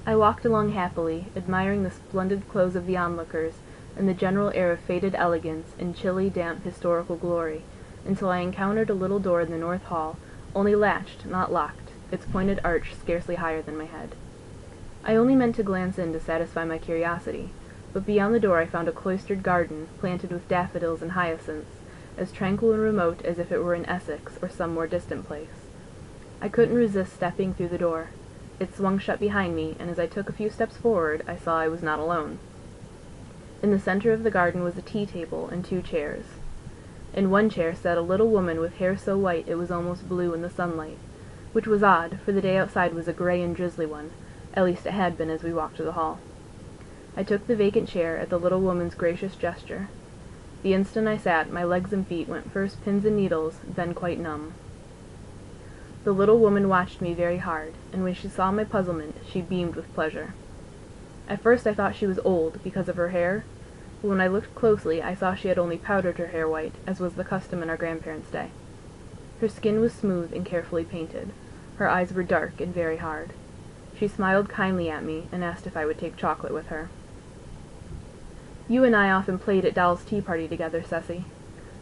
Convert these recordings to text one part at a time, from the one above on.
I walked along happily, admiring the splendid clothes of the onlookers, and the general air of faded elegance and chilly, damp historical glory, until I encountered a little door in the north hall, only latched, not locked, its pointed arch scarcely higher than my head. I only meant to glance in to satisfy my curiosity, but beyond the door I found a cloistered garden, planted with daffodils and hyacinths, as tranquil and remote as if it were in Essex or some more distant place. I couldn't resist stepping through the door. It swung shut behind me, and as I took a few steps forward, I saw I was not alone. In the center of the garden was a tea-table and 2 chairs. In one chair sat a little woman with hair so white it was almost blue in the sunlight, which was odd, for the day outside was a gray and drizzly one, at least it had been as we walked to the hall. I took the vacant chair at the little woman's gracious gesture. The instant I sat, my legs and feet went first pins and needles, then quite numb. The little woman watched me very hard, and when she saw my puzzlement, she beamed with pleasure. At first I thought she was old, because of her hair, but when I looked closely I saw she had only powdered her hair white, as was the custom in our grandparents' day. Her skin was smooth and carefully painted. Her eyes were dark and very hard. She smiled kindly at me, and asked if I would take chocolate with her. "You and I often played at Doll's tea party together, Cecy.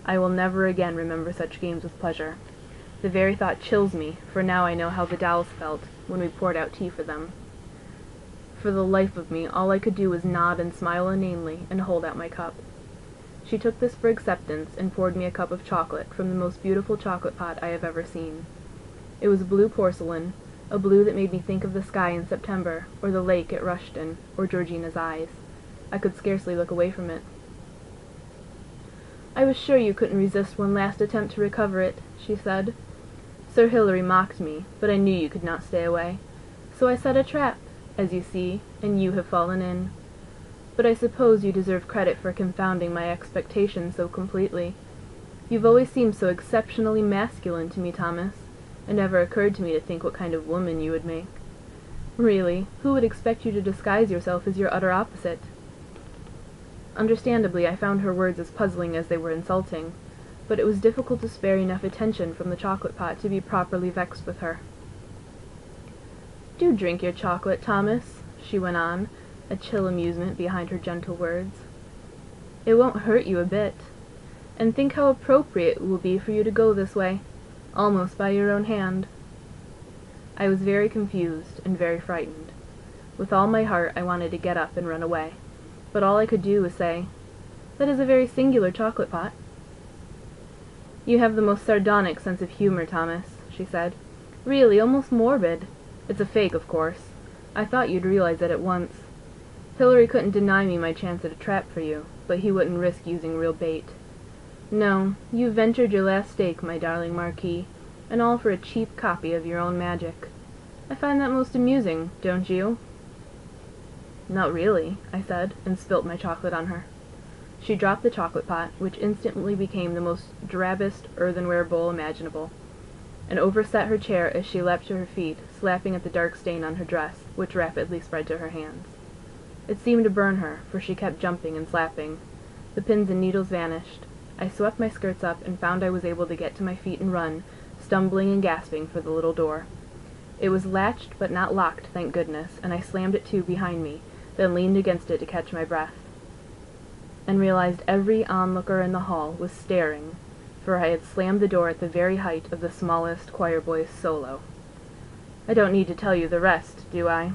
I will never again remember such games with pleasure. The very thought chills me, for now I know how the Dolls felt when we poured out tea for them. For the life of me, all I could do was nod and smile inanely and hold out my cup. She took this for acceptance and poured me a cup of chocolate from the most beautiful chocolate pot I have ever seen. It was blue porcelain, a blue that made me think of the sky in September, or the lake at Rushden, or Georgina's eyes. I could scarcely look away from it. "I was sure you couldn't resist one last attempt to recover it," she said. "Sir Hilary mocked me, but I knew you could not stay away. So I set a trap, as you see, and you have fallen in. But I suppose you deserve credit for confounding my expectations so completely. You've always seemed so exceptionally masculine to me, Thomas. It never occurred to me to think what kind of woman you would make. Really, who would expect you to disguise yourself as your utter opposite?" Understandably, I found her words as puzzling as they were insulting, but it was difficult to spare enough attention from the chocolate pot to be properly vexed with her. "Do drink your chocolate, Thomas," she went on, a chill amusement behind her gentle words. "It won't hurt you a bit. And think how appropriate it will be for you to go this way, almost by your own hand." I was very confused and very frightened. With all my heart I wanted to get up and run away, but all I could do was say, "That is a very singular chocolate pot." "You have the most sardonic sense of humor, Thomas," she said. "Really, almost morbid. It's a fake, of course. I thought you'd realize it at once. Hilary couldn't deny me my chance at a trap for you, but he wouldn't risk using real bait. No, you've ventured your last stake, my darling Marquis, and all for a cheap copy of your own magic. I find that most amusing, don't you?" "Not really," I said, and spilt my chocolate on her. She dropped the chocolate pot, which instantly became the most drabbest earthenware bowl imaginable, and overset her chair as she leapt to her feet, slapping at the dark stain on her dress, which rapidly spread to her hands. It seemed to burn her, for she kept jumping and slapping. The pins and needles vanished. I swept my skirts up and found I was able to get to my feet and run, stumbling and gasping for the little door. It was latched but not locked, thank goodness, and I slammed it to behind me, then leaned against it to catch my breath, and realized every onlooker in the hall was staring, for I had slammed the door at the very height of the smallest choir boy's solo. I don't need to tell you the rest, do I?